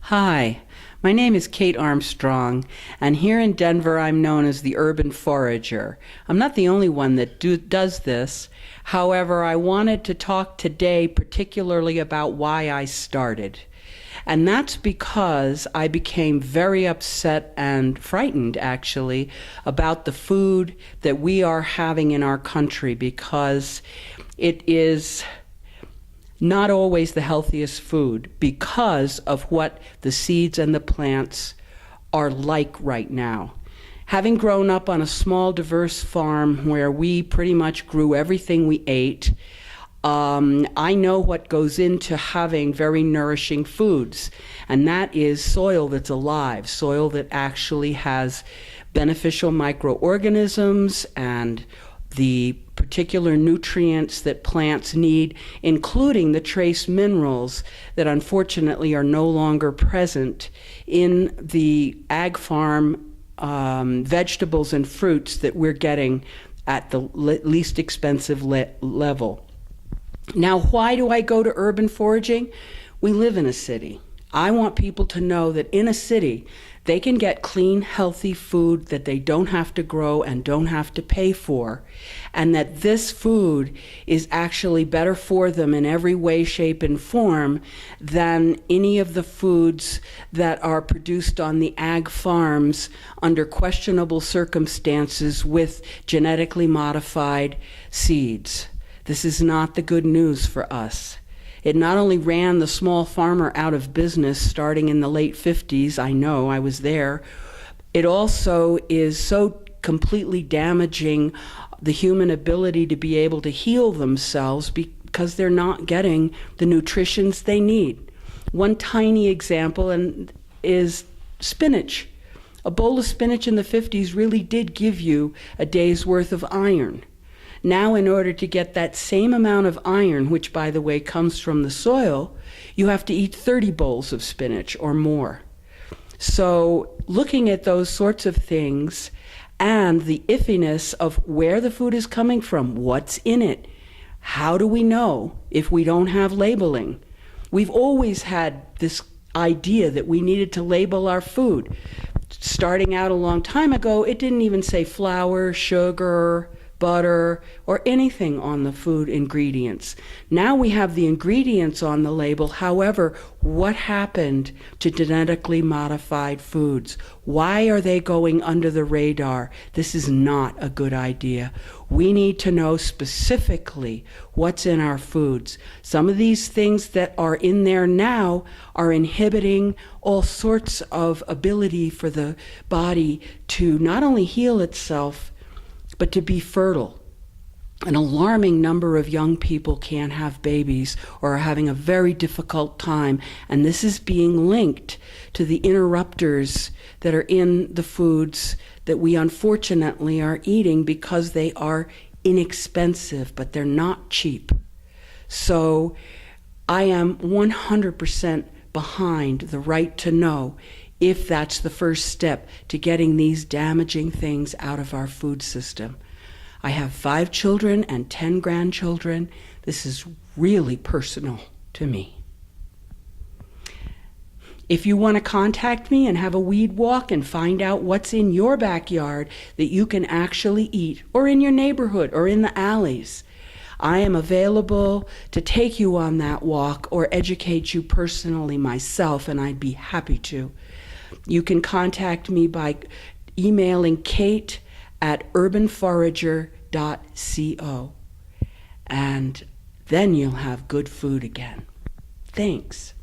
Hi, my name is Kate Armstrong, and here in Denver I'm known as the urban forager. I'm not the only one that does this. However, I wanted to talk today particularly about why I started. And that's because I became very upset and frightened, actually, about the food that we are having in our country, because it is not always the healthiest food because of what the seeds and the plants are like right now. Having grown up on a small, diverse farm where we pretty much grew everything we ate, I know what goes into having very nourishing foods, and that is soil that's alive, soil that actually has beneficial microorganisms and the particular nutrients that plants need, including the trace minerals that unfortunately are no longer present in the ag farm vegetables and fruits that we're getting at the least expensive level. Now, why do I go to urban foraging? We live in a city. I want people to know that in a city, they can get clean, healthy food that they don't have to grow and don't have to pay for, and that this food is actually better for them in every way, shape, and form than any of the foods that are produced on the ag farms under questionable circumstances with genetically modified seeds. This is not the good news for us. It not only ran the small farmer out of business starting in the late 50s, I know, I was there, it also is so completely damaging the human ability to be able to heal themselves because they're not getting the nutritions they need. One tiny example is spinach. A bowl of spinach in the 50s really did give you a day's worth of iron. Now, in order to get that same amount of iron, which, by the way, comes from the soil, you have to eat 30 bowls of spinach or more. So looking at those sorts of things and the iffiness of where the food is coming from, what's in it, how do we know if we don't have labeling? We've always had this idea that we needed to label our food. Starting out a long time ago, it didn't even say flour, sugar, butter, or anything on the food ingredients. Now we have the ingredients on the label. However, what happened to genetically modified foods? Why are they going under the radar? This is not a good idea. We need to know specifically what's in our foods. Some of these things that are in there now are inhibiting all sorts of ability for the body to not only heal itself, but to be fertile. An alarming number of young people can't have babies or are having a very difficult time, and this is being linked to the interrupters that are in the foods that we unfortunately are eating because they are inexpensive, but they're not cheap. So I am 100% behind the right to know if that's the first step to getting these damaging things out of our food system. I have 5 children and 10 grandchildren. This is really personal to me. If you want to contact me and have a weed walk and find out what's in your backyard that you can actually eat, or in your neighborhood, or in the alleys, I am available to take you on that walk or educate you personally myself, and I'd be happy to. You can contact me by emailing kate@urbanforager.co, and then you'll have good food again. Thanks.